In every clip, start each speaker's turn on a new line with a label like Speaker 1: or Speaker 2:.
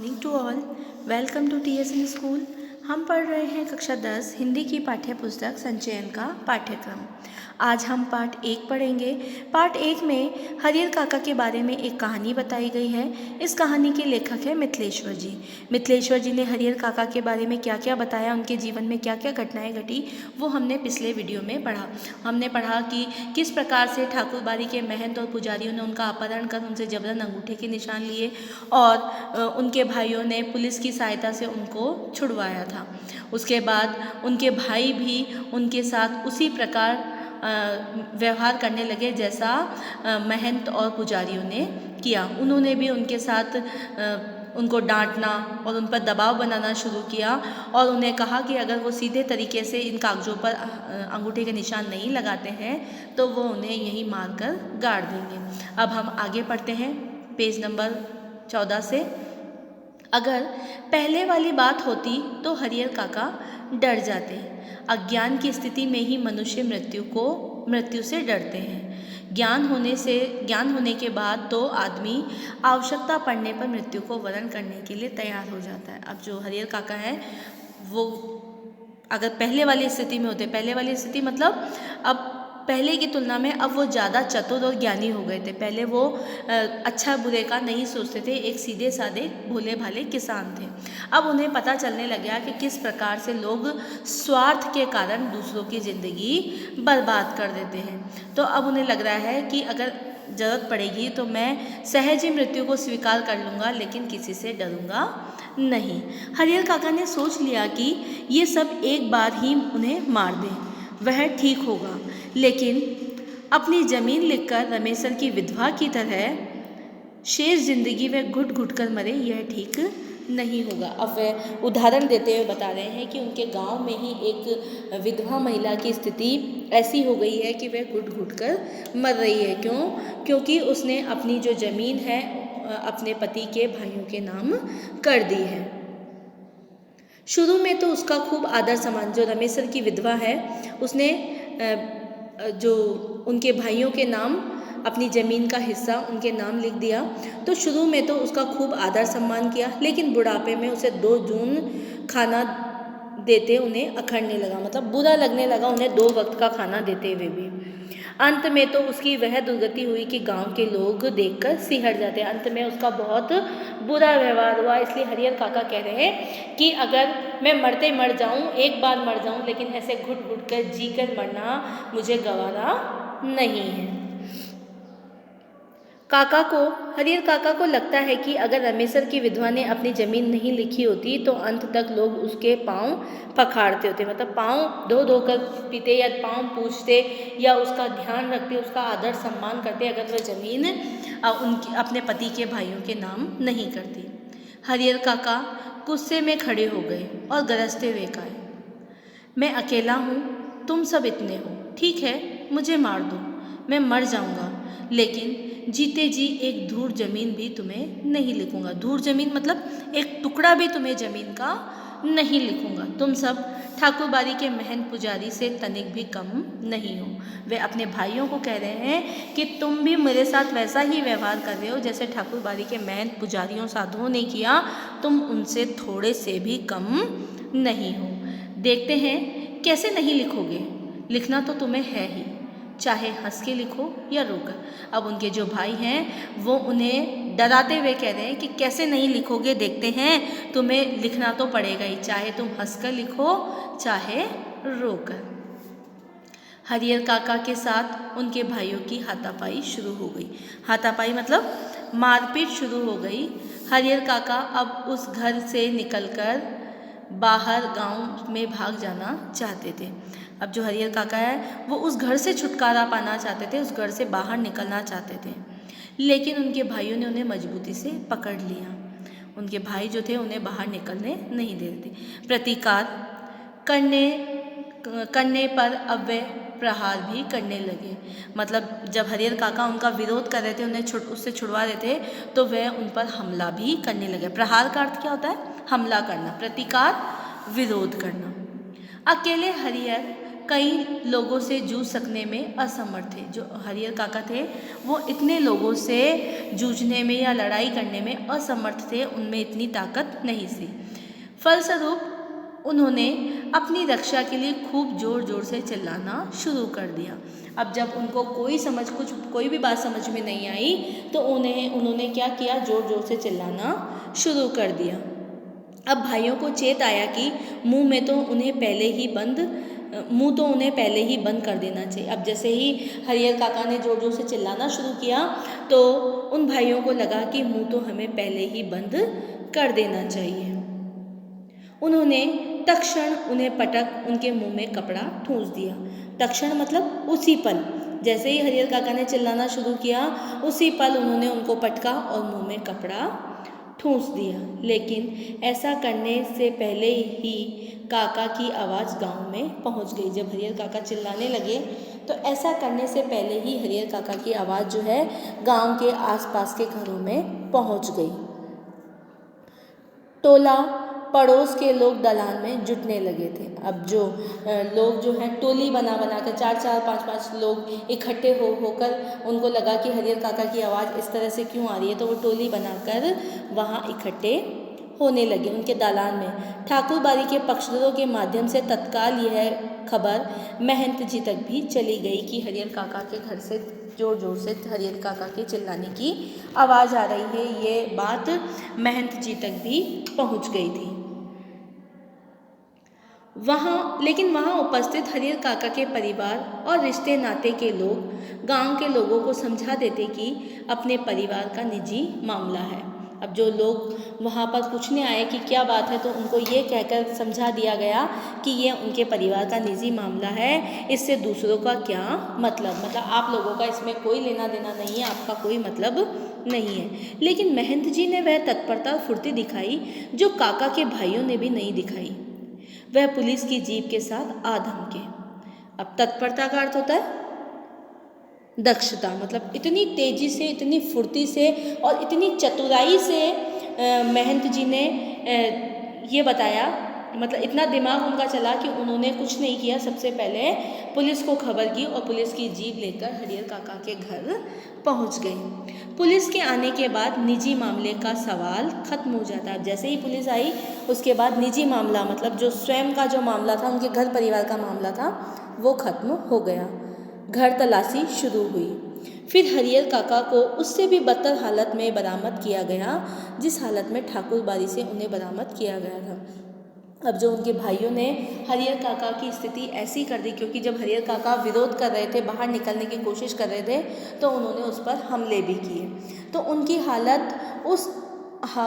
Speaker 1: Morning to all. Welcome to TSN school. हम पढ़ रहे हैं कक्षा 10 हिंदी की पाठ्य पुस्तक संचयन का पाठ्यक्रम। आज हम पाठ 1 पढ़ेंगे। पाठ 1 में हरियर काका के बारे में एक कहानी बताई गई है। इस कहानी के लेखक है मिथिलेश्वर जी। मिथिलेश्वर जी ने हरियर काका के बारे में क्या क्या बताया, उनके जीवन में क्या क्या घटनाएं घटी, वो हमने पिछले वीडियो में पढ़ा। हमने पढ़ा कि किस प्रकार से ठाकुर बाड़ी के महंत और पुजारियों ने उनका अपहरण कर उनसे जबरन अंगूठे के निशान लिए और उनके भाइयों ने पुलिस की सहायता से उनको छुड़वाया था। उसके बाद उनके भाई भी उनके साथ उसी प्रकार व्यवहार करने लगे जैसा महंत और पुजारियों ने किया। उन्होंने भी उनके साथ उनको डांटना और उन पर दबाव बनाना शुरू किया और उन्हें कहा कि अगर वो सीधे तरीके से इन कागजों पर अंगूठे के निशान नहीं लगाते हैं तो वो उन्हें यहीं मारकर गाड़ देंगे। अब हम आगे पढ़ते हैं पेज नंबर 14 से। अगर पहले वाली बात होती तो हरियर काका डर जाते। अज्ञान की स्थिति में ही मनुष्य मृत्यु से डरते हैं। ज्ञान होने के बाद तो आदमी आवश्यकता पड़ने पर मृत्यु को वरण करने के लिए तैयार हो जाता है। अब जो हरियर काका है वो अगर पहले वाली स्थिति में होते, पहले वाली स्थिति मतलब अब पहले की तुलना में अब वो ज़्यादा चतुर और ज्ञानी हो गए थे। पहले वो अच्छा बुरे का नहीं सोचते थे, एक सीधे साधे भोले भाले किसान थे। अब उन्हें पता चलने लग गया कि किस प्रकार से लोग स्वार्थ के कारण दूसरों की ज़िंदगी बर्बाद कर देते हैं। तो अब उन्हें लग रहा है कि अगर ज़रूरत पड़ेगी तो मैं सहज ही मृत्यु को स्वीकार कर लूँगा, लेकिन किसी से डरूँगा नहीं। हरियर काका ने सोच लिया कि ये सब एक बार ही उन्हें मार दें, वह ठीक होगा, लेकिन अपनी ज़मीन लिखकर रमेसर की विधवा की तरह शेष जिंदगी वह घुट घुट कर मरे, यह ठीक नहीं होगा। अब वह उदाहरण देते हुए बता रहे हैं कि उनके गांव में ही एक विधवा महिला की स्थिति ऐसी हो गई है कि वह घुट घुट कर मर रही है। क्योंकि उसने अपनी जो ज़मीन है अपने पति के भाइयों के नाम कर दी है। शुरू में तो उसका खूब आदर सम्मान, जो रमेसर की विधवा है उसने जो उनके भाइयों के नाम अपनी ज़मीन का हिस्सा उनके नाम लिख दिया, तो शुरू में तो उसका खूब आदर सम्मान किया, लेकिन बुढ़ापे में उसे 2 जून खाना देते उन्हें अखरने लगा, मतलब बुरा लगने लगा उन्हें 2 वक्त का खाना देते हुए भी। अंत में तो उसकी वह दुर्गति हुई कि गांव के लोग देखकर सिहर जाते। अंत में उसका बहुत बुरा व्यवहार हुआ। इसलिए हरियर काका कह रहे हैं कि अगर मैं मरते मर जाऊं, एक बार मर जाऊं, लेकिन ऐसे घुट घुट कर जी कर मरना मुझे गवारा नहीं है। हरियर काका को लगता है कि अगर रमेसर की विधवा ने अपनी ज़मीन नहीं लिखी होती तो अंत तक लोग उसके पाँव पखाड़ते होते, मतलब पाँव धो धोकर पीते या पाँव पूछते या उसका ध्यान रखते, उसका आदर सम्मान करते अगर वह ज़मीन अपने पति के भाइयों के नाम नहीं करती। हरियर काका गुस्से में खड़े हो गए और गरजते हुए कहे, मैं अकेला हूँ, तुम सब इतने हो, ठीक है मुझे मार दो, मैं मर जाऊँगा, लेकिन जीते जी एक धूर जमीन भी तुम्हें नहीं लिखूंगा। धूर जमीन मतलब एक टुकड़ा भी तुम्हें जमीन का नहीं लिखूंगा। तुम सब ठाकुर बाड़ी के महंत पुजारी से तनिक भी कम नहीं हो। वे अपने भाइयों को कह रहे हैं कि तुम भी मेरे साथ वैसा ही व्यवहार कर रहे हो जैसे ठाकुर बाड़ी के महंत पुजारियों साधुओं ने किया, तुम उनसे थोड़े से भी कम नहीं हो। देखते हैं कैसे नहीं लिखोगे, लिखना तो तुम्हें है ही, चाहे हंस के लिखो या रोकर। अब उनके जो भाई हैं वो उन्हें डराते हुए कह रहे हैं कि कैसे नहीं लिखोगे, देखते हैं, तुम्हें लिखना तो पड़ेगा ही, चाहे तुम हंस कर लिखो चाहे रोकर। हरियर काका के साथ उनके भाइयों की हाथापाई शुरू हो गई। हाथापाई मतलब मारपीट शुरू हो गई। हरियर काका अब उस घर से निकलकर बाहर गांव में भाग जाना चाहते थे। अब जो हरियर काका है वो उस घर से छुटकारा पाना चाहते थे, उस घर से बाहर निकलना चाहते थे, लेकिन उनके भाइयों ने उन्हें मजबूती से पकड़ लिया। उनके भाई जो थे उन्हें बाहर निकलने नहीं दे रहे थे। प्रतिकार करने पर अब वे प्रहार भी करने लगे। मतलब जब हरियर काका उनका विरोध कर रहे थे, उन्हें उससे छुड़वा रहे थे, तो वह उन पर हमला भी करने लगे। प्रहार का अर्थ क्या होता है? हमला करना। प्रतिकार विरोध करना। अकेले हरियर कई लोगों से जूझ सकने में असमर्थ थे। जो हरिहर काका थे वो इतने लोगों से जूझने में या लड़ाई करने में असमर्थ थे, उनमें इतनी ताकत नहीं थी। फलस्वरूप उन्होंने अपनी रक्षा के लिए खूब ज़ोर ज़ोर से चिल्लाना शुरू कर दिया। अब जब उनको कोई भी बात समझ में नहीं आई तो उन्होंने क्या किया, ज़ोर ज़ोर से चिल्लाना शुरू कर दिया। अब भाइयों को चेत आया कि मुंह तो उन्हें पहले ही बंद कर देना चाहिए। अब जैसे ही हरिहर काका ने ज़ोर ज़ोर से चिल्लाना शुरू किया तो उन भाइयों को लगा कि मुंह तो हमें पहले ही बंद कर देना चाहिए। उन्होंने तत्क्षण उन्हें पटक उनके मुंह में कपड़ा ठूंस दिया। तत्क्षण मतलब उसी पल, जैसे ही हरिहर काका ने चिल्लाना शुरू किया उसी पल उन्होंने उनको पटका और मुंह में कपड़ा ठूंस दिया। लेकिन ऐसा करने से पहले ही काका की आवाज़ गांव में पहुंच गई। जब हरिहर काका चिल्लाने लगे तो ऐसा करने से पहले ही हरिहर काका की आवाज़ जो है गांव के आसपास के घरों में पहुंच गई। टोला पड़ोस के लोग दलान में जुटने लगे थे। अब जो लोग जो हैं टोली बना कर 4-4, 5-5 लोग इकट्ठे होकर उनको लगा कि हरिहर काका की आवाज़ इस तरह से क्यों आ रही है, तो वो टोली बनाकर वहाँ इकट्ठे होने लगे उनके दालान में। ठाकुर बाड़ी के पक्षधरों के माध्यम से तत्काल यह खबर महंत जी तक भी चली गई कि हरिहर काका के घर से ज़ोर ज़ोर से हरिहर काका के चिल्लाने की आवाज़ आ रही है। ये बात महंत जी तक भी पहुंच गई थी। लेकिन वहाँ उपस्थित हरिहर काका के परिवार और रिश्ते नाते के लोग गांव के लोगों को समझा देते कि अपने परिवार का निजी मामला है। अब जो लोग वहाँ पर पूछने आए कि क्या बात है, तो उनको ये कहकर समझा दिया गया कि ये उनके परिवार का निजी मामला है, इससे दूसरों का क्या मतलब आप लोगों का इसमें कोई लेना देना नहीं है, आपका कोई मतलब नहीं है। लेकिन महंत जी ने वह तत्परता और फुर्ती दिखाई जो काका के भाइयों ने भी नहीं दिखाई। वह पुलिस की जीप के साथ आ धमके। अब तत्परता का अर्थ होता है दक्षता, मतलब इतनी तेजी से, इतनी फुर्ती से और इतनी चतुराई से महंत जी ने ये बताया, मतलब इतना दिमाग उनका चला कि उन्होंने कुछ नहीं किया, सबसे पहले पुलिस को खबर की और पुलिस की जीप लेकर हरिहर काका के घर पहुंच गई। पुलिस के आने के बाद निजी मामले का सवाल खत्म हो जाता है। जैसे ही पुलिस आई उसके बाद निजी मामला, मतलब जो स्वयं का जो मामला था, उनके घर परिवार का मामला था, वो खत्म हो गया। घर तलाशी शुरू हुई। फिर हरिहर काका को उससे भी बदतर हालत में बरामद किया गया जिस हालत में ठाकुर बाड़ी से उन्हें बरामद किया गया था। अब जो उनके भाइयों ने हरिहर काका की स्थिति ऐसी कर दी, क्योंकि जब हरिहर काका विरोध कर रहे थे, बाहर निकलने की कोशिश कर रहे थे, तो उन्होंने उस पर हमले भी किए। तो उनकी हालत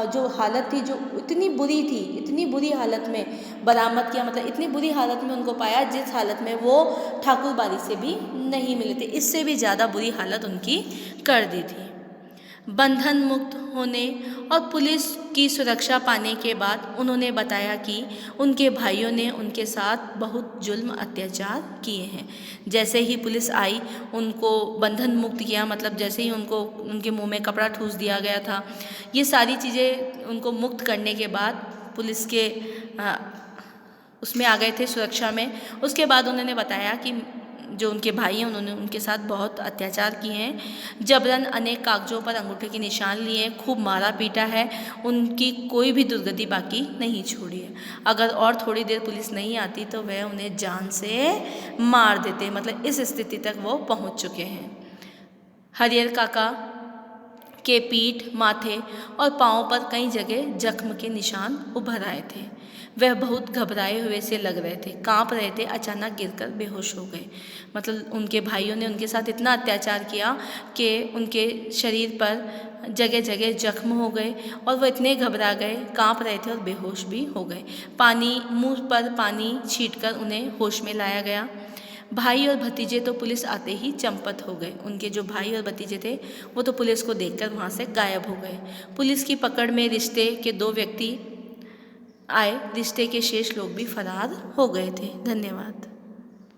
Speaker 1: जो हालत थी, जो इतनी बुरी हालत में बरामद किया, मतलब इतनी बुरी हालत में उनको पाया जिस हालत में वो ठाकुर बाड़ी से भी नहीं मिले थे, इससे भी ज़्यादा बुरी हालत उनकी कर दी थी। बंधन मुक्त होने और पुलिस की सुरक्षा पाने के बाद उन्होंने बताया कि उनके भाइयों ने उनके साथ बहुत जुल्म अत्याचार किए हैं। जैसे ही पुलिस आई उनको बंधन मुक्त किया, मतलब जैसे ही उनके मुंह में कपड़ा ठूस दिया गया था, ये सारी चीज़ें उनको मुक्त करने के बाद पुलिस के उसमें आ गए थे सुरक्षा में। उसके बाद उन्होंने बताया कि जो उनके भाई हैं उन्होंने उनके साथ बहुत अत्याचार किए हैं, जबरन अनेक कागजों पर अंगूठे के निशान लिए हैं, खूब मारा पीटा है, उनकी कोई भी दुर्गति बाकी नहीं छोड़ी है। अगर और थोड़ी देर पुलिस नहीं आती तो वह उन्हें जान से मार देते, मतलब इस स्थिति तक वो पहुंच चुके हैं। हरिहर काका के पीठ, माथे और पाँव पर कई जगह जख्म के निशान उभर आए थे। वह बहुत घबराए हुए से लग रहे थे, कांप रहे थे, अचानक गिरकर बेहोश हो गए। मतलब उनके भाइयों ने उनके साथ इतना अत्याचार किया कि उनके शरीर पर जगह जगह जख्म हो गए और वह इतने घबरा गए, कांप रहे थे और बेहोश भी हो गए। मुंह पर पानी छींटकर उन्हें होश में लाया गया। भाई और भतीजे तो पुलिस आते ही चंपत हो गए। उनके जो भाई और भतीजे थे वो तो पुलिस को देखकर वहाँ से गायब हो गए। पुलिस की पकड़ में रिश्ते के 2 व्यक्ति आए, रिश्ते के शेष लोग भी फरार हो गए थे। धन्यवाद।